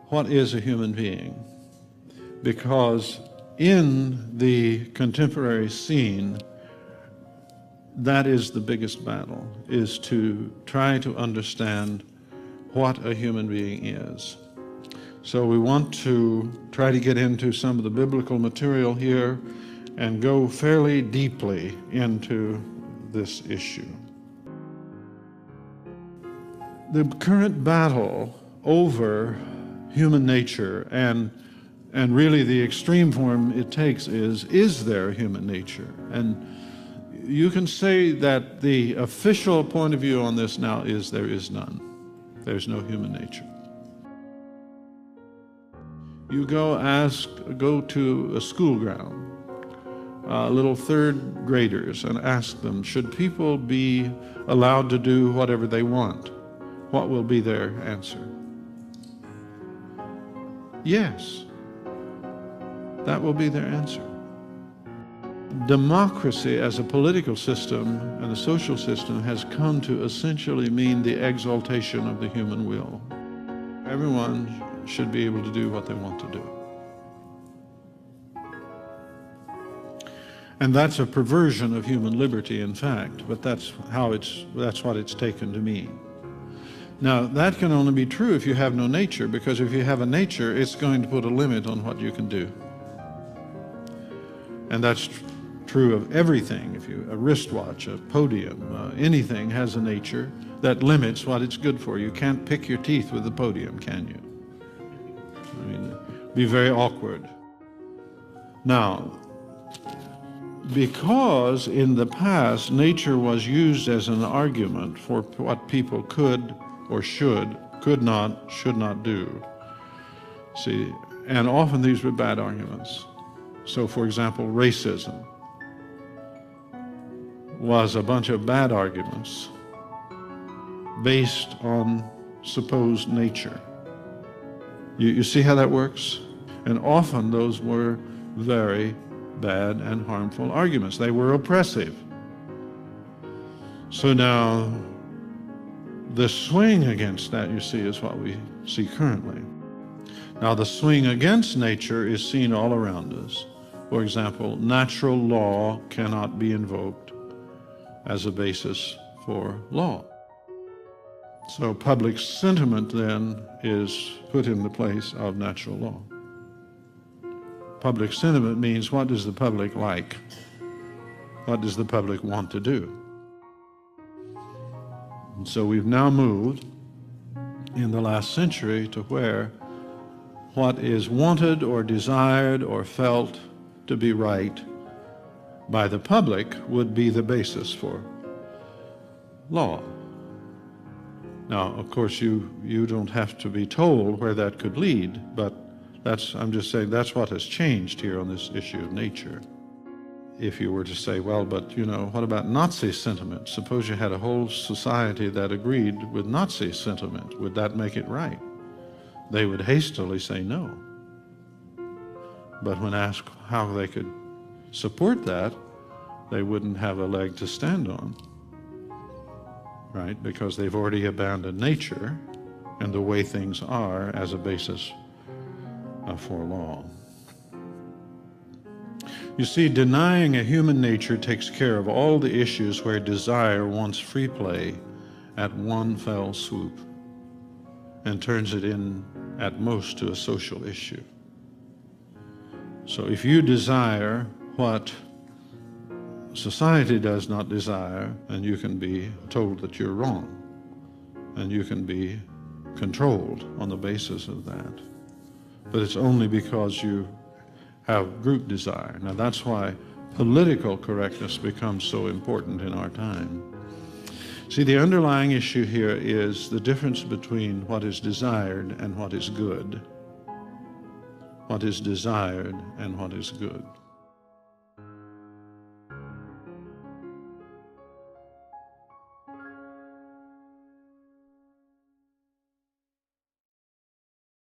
what is a human being? Because in the contemporary scene, that is the biggest battle, is to try to understand what a human being is. So we want to try to get into some of the biblical material here and go fairly deeply into this issue. The current battle over human nature and really the extreme form it takes is there a human nature? And you can say that the official point of view on this now is there is none. There's no human nature. You go to a school ground, little third graders, and ask them, should people be allowed to do whatever they want? What will be their answer? Yes. That will be their answer. Democracy as a political system and a social system has come to essentially mean the exaltation of the human will. Everyone should be able to do what they want to do. And that's a perversion of human liberty, in fact, but that's what it's taken to mean. Now, that can only be true if you have no nature, because if you have a nature, it's going to put a limit on what you can do. And that's true of everything. A wristwatch, a podium, anything has a nature that limits what it's good for. You can't pick your teeth with the podium, can you? I mean, it'd be very awkward. Now, because in the past nature was used as an argument for what people could or could not, should not do. See, and often these were bad arguments. So, for example, racism was a bunch of bad arguments based on supposed nature. You see how that works? And often those were very bad and harmful arguments. They were oppressive. So now, the swing against that, you see, is what we see currently. Now, the swing against nature is seen all around us. For example, natural law cannot be invoked as a basis for law. So public sentiment then is put in the place of natural law. Public sentiment means, what does the public like? What does the public want to do? And so we've now moved in the last century to where what is wanted or desired or felt to be right by the public would be the basis for law. Now, of course, you don't have to be told where that could lead, but I'm just saying that's what has changed here on this issue of nature. If you were to say, well, but what about Nazi sentiment? Suppose you had a whole society that agreed with Nazi sentiment. Would that make it right? They would hastily say no. But when asked how they could support that, they wouldn't have a leg to stand on, right? Because they've already abandoned nature and the way things are as a basis for law. You see, denying a human nature takes care of all the issues where desire wants free play at one fell swoop and turns it in at most to a social issue. So if you desire what society does not desire, then you can be told that you're wrong, and you can be controlled on the basis of that. But it's only because you have group desire. Now that's why political correctness becomes so important in our time. See, the underlying issue here is the difference between what is desired and what is good. What is desired and what is good.